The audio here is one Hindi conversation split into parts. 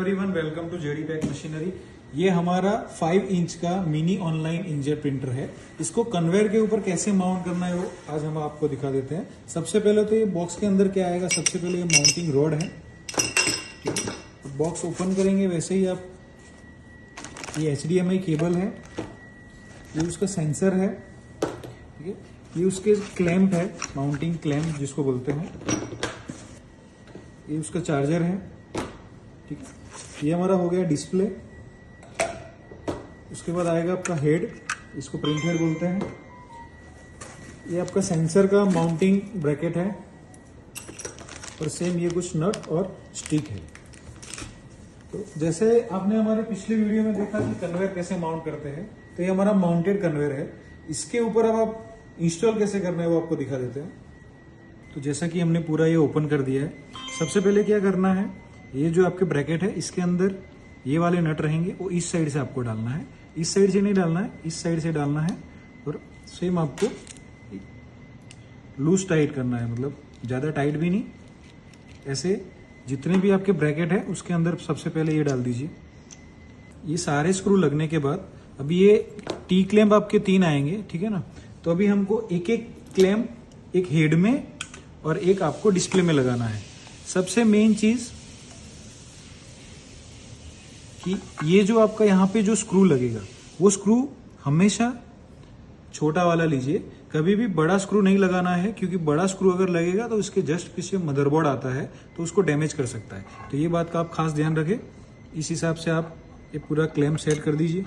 Everyone, welcome to JD Pack Machinery. ये हमारा 5 इंच का मिनी ऑनलाइन इंकजेट प्रिंटर है। इसको कन्वेयर के ऊपर कैसे माउंट करना है वो आज हम आपको दिखा देते हैं। सबसे पहले तो ये बॉक्स के अंदर क्या आएगा, सबसे पहले ये माउंटिंग रॉड है। बॉक्स ओपन करेंगे वैसे ही आप, ये HDMI केबल है, ये उसका सेंसर है, ठीक है, ये उसके क्लैंप है, माउंटिंग क्लैंप जिसको बोलते हैं, ये उसका चार्जर है, ठीक है। ये हमारा हो गया डिस्प्ले। उसके बाद आएगा आपका हेड, इसको प्रिंट हेड बोलते हैं। ये आपका सेंसर का माउंटिंग ब्रैकेट है और सेम ये कुछ नट और स्टिक है। तो जैसे आपने हमारे पिछले वीडियो में देखा कि कन्वेयर कैसे माउंट करते हैं, तो ये हमारा माउंटेड कन्वेयर है। इसके ऊपर अब आप इंस्टॉल कैसे करना है वो आपको दिखा देते हैं। तो जैसा कि हमने पूरा ये ओपन कर दिया है, सबसे पहले क्या करना है, ये जो आपके ब्रैकेट है इसके अंदर ये वाले नट रहेंगे, वो इस साइड से आपको डालना है, इस साइड से नहीं डालना है, इस साइड से डालना है। और सेम आपको लूज टाइट करना है, मतलब ज्यादा टाइट भी नहीं, ऐसे जितने भी आपके ब्रैकेट है उसके अंदर सबसे पहले ये डाल दीजिए। ये सारे स्क्रू लगने के बाद अभी ये टी क्लैंप आपके 3 आएंगे, ठीक है ना। तो अभी हमको एक एक क्लैंप, एक हेड में और एक आपको डिस्प्ले में लगाना है। सबसे मेन चीज कि ये जो आपका यहाँ पे जो स्क्रू लगेगा, वो स्क्रू हमेशा छोटा वाला लीजिए, कभी भी बड़ा स्क्रू नहीं लगाना है, क्योंकि बड़ा स्क्रू अगर लगेगा तो उसके जस्ट पीछे मदरबोर्ड आता है तो उसको डैमेज कर सकता है। तो ये बात का आप खास ध्यान रखें। इस हिसाब से आप ये पूरा क्लैंप सेट कर दीजिए।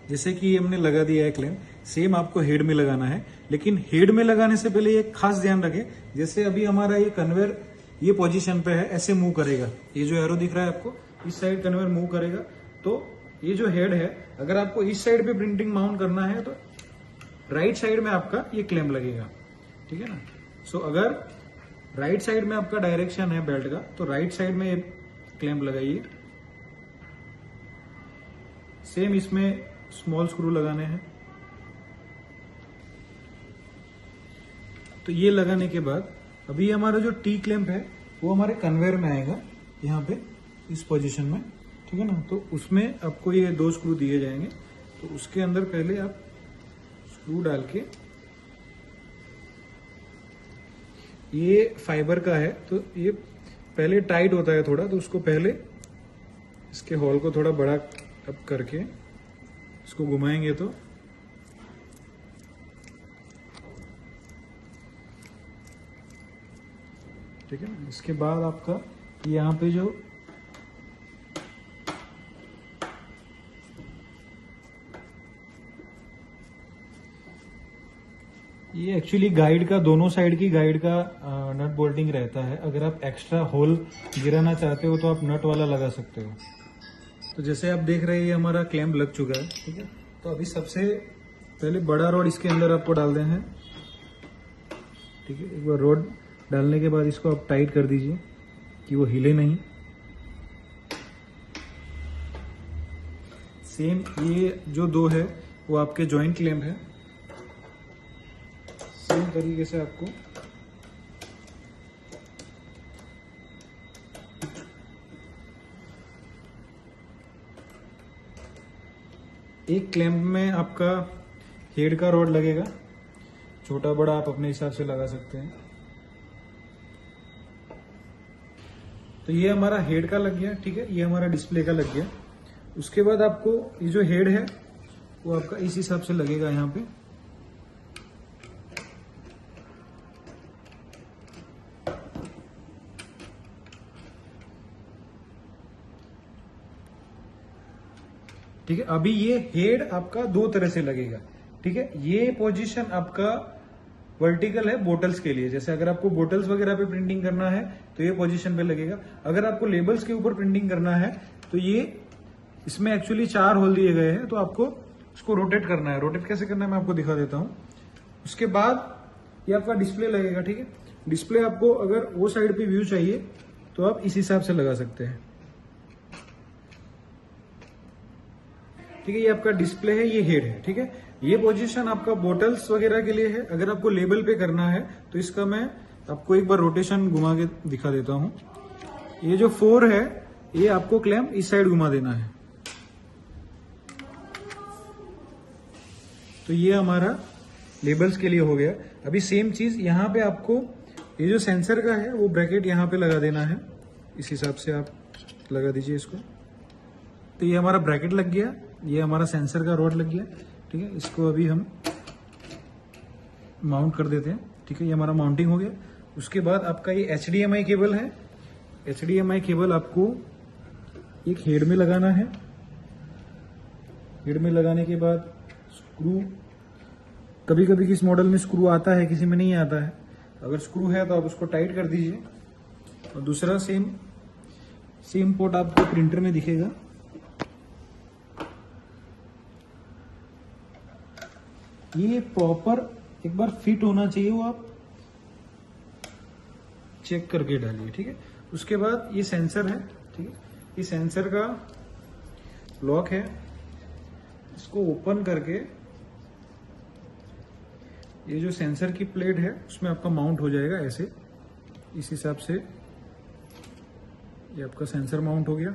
जैसे कि हमने लगा दिया है क्लैंप, सेम आपको हेड में लगाना है, लेकिन हेड में लगाने से पहले ये खास ध्यान रखें, जैसे अभी हमारा ये कन्वेयर ये पोजीशन पे है, ऐसे मूव करेगा, ये जो एरो दिख रहा है आपको, इस साइड कन्वेयर मूव करेगा। तो ये जो हेड है, अगर आपको इस साइड पे प्रिंटिंग माउंट करना है तो राइट साइड में आपका ये क्लैंप लगेगा, ठीक है ना। सो अगर राइट साइड में आपका डायरेक्शन है बेल्ट का, तो राइट साइड में ये क्लैंप लगाइए। सेम इसमें स्मॉल स्क्रू लगाने हैं। तो ये लगाने के बाद अभी हमारा जो टी क्लैंप है वो हमारे कन्वेयर में आएगा, यहाँ पे इस पोजीशन में, ठीक है ना। तो उसमें आपको ये 2 स्क्रू दिए जाएंगे। तो उसके अंदर पहले आप स्क्रू डाल के, ये फाइबर का है तो ये पहले टाइट होता है थोड़ा, तो उसको पहले इसके होल को थोड़ा बड़ा अप करके इसको घुमाएंगे तो ठीक है ना। इसके बाद आपका यहाँ पे जो ये एक्चुअली गाइड का, दोनों साइड की गाइड का नट बोल्टिंग रहता है। अगर आप एक्स्ट्रा होल गिराना चाहते हो तो आप नट वाला लगा सकते हो। तो जैसे आप देख रहे हैं ये हमारा क्लैंप लग चुका है, ठीक है। तो अभी सबसे पहले बड़ा रॉड इसके अंदर आपको डाल देना है, ठीक है। एक बार रॉड डालने के बाद इसको आप टाइट कर दीजिए कि वो हिले नहीं। सेम ये जो 2 है वो आपके जॉइंट क्लैंप है। सेम तरीके से आपको एक क्लैंप में आपका हेड का रॉड लगेगा, छोटा बड़ा आप अपने हिसाब से लगा सकते हैं। तो ये हमारा हेड का लग गया, ठीक है। ये हमारा डिस्प्ले का लग गया। उसके बाद आपको ये जो हेड है वो आपका इस हिसाब से लगेगा यहाँ पे, ठीक है। अभी ये हेड आपका 2 तरह से लगेगा, ठीक है। ये पोजीशन आपका वर्टिकल है बोटल्स के लिए, जैसे अगर आपको बोटल्स वगैरह पे प्रिंटिंग करना है तो ये पोजीशन पे लगेगा। अगर आपको लेबल्स के ऊपर प्रिंटिंग करना है तो ये, इसमें एक्चुअली 4 होल दिए गए हैं, तो आपको इसको रोटेट करना है। रोटेट कैसे करना है मैं आपको दिखा देता हूं। उसके बाद ये आपका डिस्प्ले लगेगा, ठीक है। डिस्प्ले आपको अगर वो साइड पे व्यू चाहिए तो आप इस हिसाब से लगा सकते हैं, ठीक है। ये आपका डिस्प्ले है, ये हेड है, ठीक है। ये पोजीशन आपका बोटल्स वगैरह के लिए है। अगर आपको लेबल पे करना है तो इसका मैं आपको एक बार रोटेशन घुमा के दिखा देता हूं। ये जो 4 है ये आपको क्लैंप इस साइड घुमा देना है। तो ये हमारा लेबल्स के लिए हो गया। अभी सेम चीज यहाँ पे आपको ये जो सेंसर का है वो ब्रैकेट यहाँ पे लगा देना है। इस हिसाब से आप लगा दीजिए इसको। तो ये हमारा ब्रैकेट लग गया, ये हमारा सेंसर का रॉड लग गया। ठीक है, इसको अभी हम माउंट कर देते हैं। ठीक है, ये हमारा माउंटिंग हो गया। उसके बाद आपका ये HDMI केबल है। HDMI केबल आपको एक हेड में लगाना है। हेड में लगाने के बाद स्क्रू, कभी कभी किस मॉडल में स्क्रू आता है, किसी में नहीं आता है। अगर स्क्रू है तो आप उसको टाइट कर दीजिए। और दूसरा सेम पोर्ट आपको प्रिंटर में दिखेगा। ये प्रॉपर एक बार फिट होना चाहिए, वो आप चेक करके डालिए। ठीक है, उसके बाद ये सेंसर है। ठीक है, ये सेंसर का लॉक है। इसको ओपन करके ये जो सेंसर की प्लेट है उसमें आपका माउंट हो जाएगा ऐसे। इस हिसाब से ये आपका सेंसर माउंट हो गया।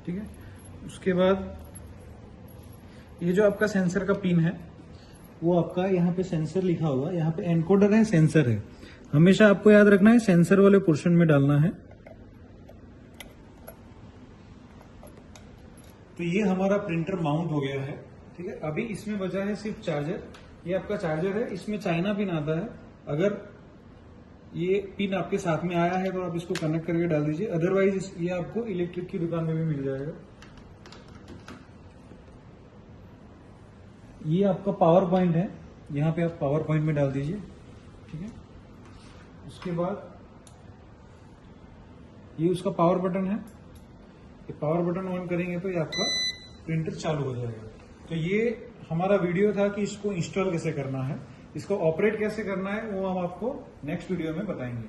ठीक है, उसके बाद ये जो आपका सेंसर का पिन है वो आपका यहाँ पे सेंसर लिखा हुआ, यहाँ पे एनकोडर है, सेंसर है। हमेशा आपको याद रखना है सेंसर वाले पोर्शन में डालना है। तो ये हमारा प्रिंटर माउंट हो गया है। ठीक है, अभी इसमें बचा है सिर्फ चार्जर। ये आपका चार्जर है, इसमें चाइना पिन आता है। अगर ये पिन आपके साथ में आया है तो आप इसको कनेक्ट करके डाल दीजिए, अदरवाइज ये आपको इलेक्ट्रिक की दुकान में भी मिल जाएगा। ये आपका पावर पॉइंट है, यहाँ पे आप पावर पॉइंट में डाल दीजिए। ठीक है, उसके बाद ये उसका पावर बटन है। ये पावर बटन ऑन करेंगे तो ये आपका प्रिंटर चालू हो जाएगा। तो ये हमारा वीडियो था कि इसको इंस्टॉल कैसे करना है, इसको ऑपरेट कैसे करना है, वो हम आपको नेक्स्ट वीडियो में बताएंगे।